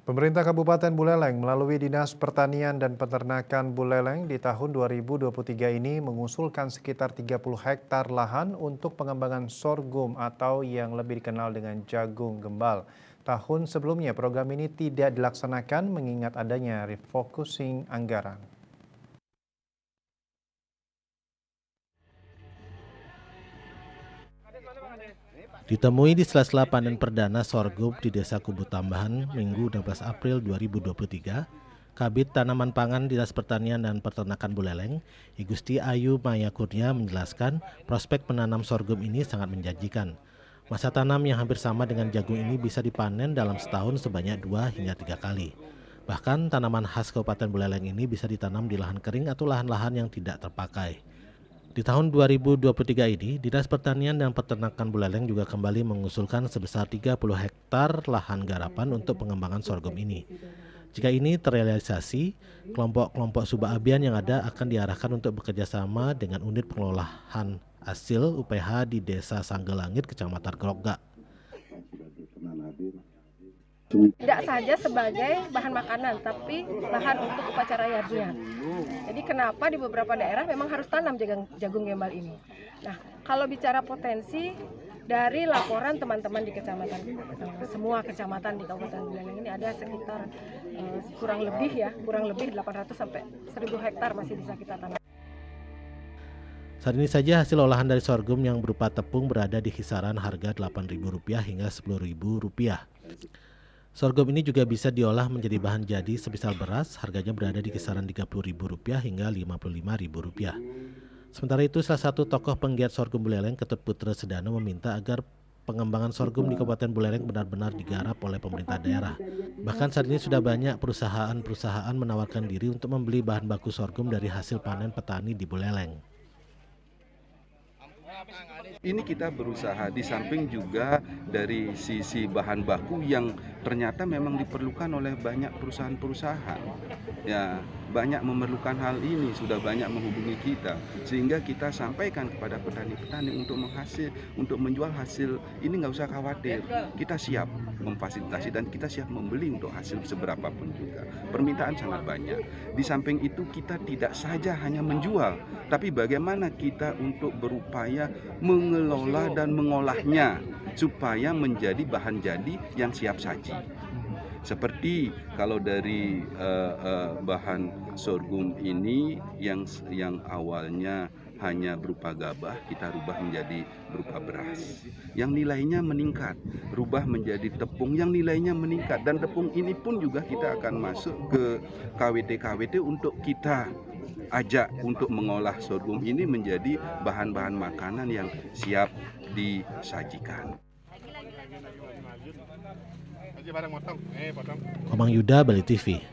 Pemerintah Kabupaten Buleleng melalui Dinas Pertanian dan Peternakan Buleleng di tahun 2023 ini mengusulkan sekitar 30 hektar lahan untuk pengembangan sorghum atau yang lebih dikenal dengan jagung gembal. Tahun sebelumnya program ini tidak dilaksanakan mengingat adanya refocusing anggaran. Ditemui di sela-sela panen perdana sorghum di Desa Kubu Tambahan Minggu 16 April 2023, Kabid Tanaman Pangan Dinas Pertanian dan Peternakan Buleleng, Igusti Ayu Maya Kurnia menjelaskan prospek menanam sorghum ini sangat menjanjikan. Masa tanam yang hampir sama dengan jagung ini bisa dipanen dalam setahun sebanyak 2 hingga 3 kali. Bahkan tanaman khas Kabupaten Buleleng ini bisa ditanam di lahan kering atau lahan-lahan yang tidak terpakai. Di tahun 2023 ini, Dinas Pertanian dan Peternakan Buleleng juga kembali mengusulkan sebesar 30 hektar lahan garapan untuk pengembangan sorghum ini. Jika ini terrealisasi, kelompok-kelompok Subah-Abian yang ada akan diarahkan untuk bekerja sama dengan unit pengelolaan hasil UPH di Desa Sanggelangit, Kecamatan Grogga. Tidak saja sebagai bahan makanan, tapi bahan untuk upacara yajna. Jadi kenapa di beberapa daerah memang harus tanam jagung gembal ini. Nah, kalau bicara potensi dari laporan teman-teman di kecamatan, semua kecamatan di Kabupaten Buleleng ini ada sekitar kurang lebih 800 sampai 1000 hektar masih bisa kita tanam. Saat ini saja hasil olahan dari sorghum yang berupa tepung berada di kisaran harga Rp8.000 hingga Rp10.000. Sorghum ini juga bisa diolah menjadi bahan jadi semisal beras, harganya berada di kisaran Rp30.000 hingga Rp55.000. Sementara itu, salah satu tokoh penggiat sorghum Buleleng, Ketut Putra Sedano, meminta agar pengembangan sorghum di Kabupaten Buleleng benar-benar digarap oleh pemerintah daerah. Bahkan saat ini sudah banyak perusahaan-perusahaan menawarkan diri untuk membeli bahan baku sorghum dari hasil panen petani di Buleleng. Ini kita berusaha di samping juga dari sisi bahan baku yang ternyata memang diperlukan oleh banyak perusahaan-perusahaan. Ya, banyak memerlukan hal ini, sudah banyak menghubungi kita sehingga kita sampaikan kepada petani-petani untuk menjual hasil ini, nggak usah khawatir. Kita siap memfasilitasi dan kita siap membeli untuk hasil seberapa pun juga. Permintaan sangat banyak. Di samping itu kita tidak saja hanya menjual, tapi bagaimana kita untuk berupaya mengelola dan mengolahnya supaya menjadi bahan jadi yang siap saji. Seperti kalau dari bahan sorghum ini yang awalnya hanya berupa gabah, kita rubah menjadi berupa beras yang nilainya meningkat, rubah menjadi tepung yang nilainya meningkat, dan tepung ini pun juga kita akan masuk ke KWT untuk kita ajak untuk mengolah sorghum ini menjadi bahan-bahan makanan yang siap disajikan. Komang Yuda, Bali TV.